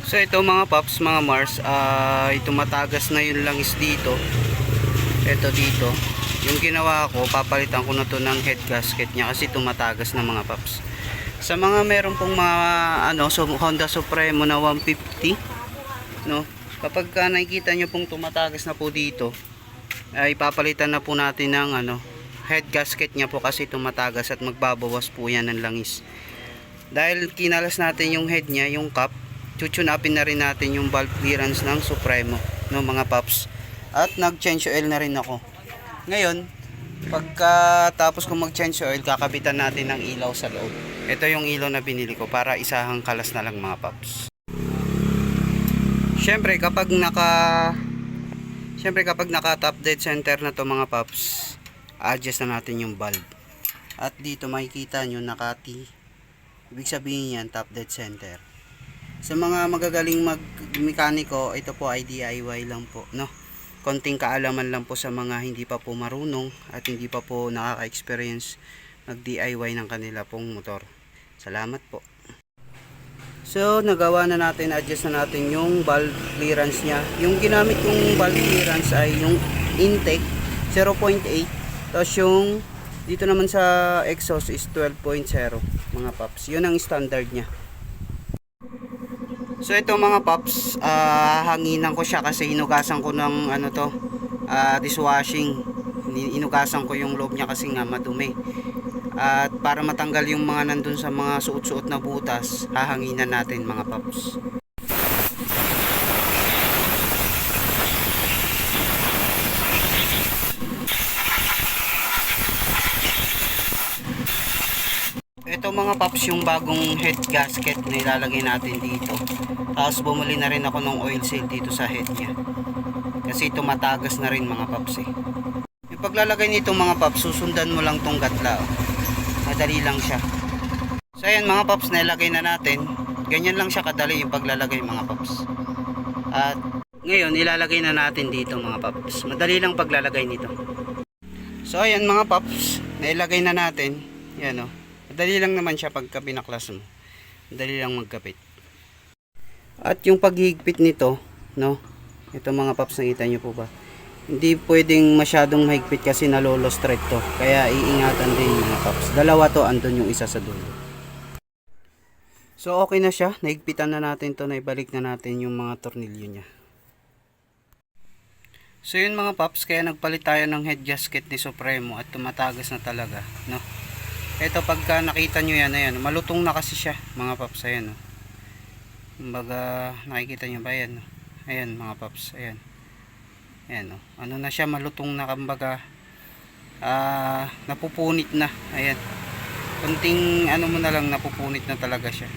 So ito mga paps, mga Mars, tumatagas na yung langis dito. Ito dito. Yung ginawa ko, papalitan ko na to ng head gasket niya kasi tumatagas na mga paps. Sa mga meron pong mga Honda Supremo na 150, no? Kapag nakikita nyo pong tumatagas na po dito, ay papalitan na po natin ng head gasket niya po kasi tumatagas at magbabawas po yan ng langis. Dahil kinalas natin yung head niya, yung cap, chuchunapin na rin natin yung valve clearance ng Supremo, no mga paps. At nag-change oil na rin ako. Ngayon, pagkatapos kong mag-change oil, kakabitan natin ng ilaw sa loob. Ito yung ilaw na binili ko para isahang kalas na lang mga paps. Siyempre kapag naka top dead center na to mga paps, adjust na natin yung valve. At dito makikita nyo nakati. Ibig sabihin yan top dead center. Sa mga magagaling mekaniko, ito po ay DIY lang po, no? Konting kaalaman lang po sa mga hindi pa po marunong at hindi pa po nakaka-experience mag-DIY ng kanila pong motor. Salamat po. So, nagawa na natin, adjust na natin yung valve clearance niya. Yung ginamit kong valve clearance ay yung intake 0.8. Tapos yung dito naman sa exhaust is 12.0 mga paps. Yun ang standard niya. So ito mga paps, hanginan ko siya kasi inugasan ko ng dishwashing. Inugasan ko yung loob niya kasi nga madumi. At para matanggal yung mga nandun sa mga suot-suot na butas, hahanginan natin mga paps. Ito mga paps yung bagong head gasket na ilalagay natin dito. Tapos bumili na rin ako ng oil seal dito sa head niya. Kasi ito matagas na rin mga paps eh. Yung paglalagay nito mga paps, susundan mo lang tong gatla. Madali lang siya. So ayan mga paps, nilagay na natin. Ganyan lang siya kadali yung paglalagay mga paps. At ngayon ilalagay na natin dito mga paps. Madali lang paglalagay nito. So ayan mga paps, nailagay na natin. Yan o. Madali lang naman siya pagka pinaklas mo. Madali lang magkapit. At yung paghihigpit nito, no? Ito mga paps, nakita nyo po ba? Hindi pwedeng masyadong mahigpit kasi nalolos thread to. Kaya iingatan din mga paps. Dalawa to, andun yung isa sa dulo. So okay na siya. Nahigpitan na natin to. Naibalik na natin yung mga tornilyo niya. So yun mga paps, kaya nagpalit tayo ng head gasket ni Supremo at tumatagas na talaga, no? Ito pagka nakita nyo yan, ayan, malutong na kasi siya mga paps, ayan, oh. Kumbaga, nakikita nyo ba yan? Ayan mga paps, ayan. Ayan, oh. Ano na siya, malutong na, kumbaga, napupunit na, ayan. Kunting mo na lang, napupunit na talaga siya.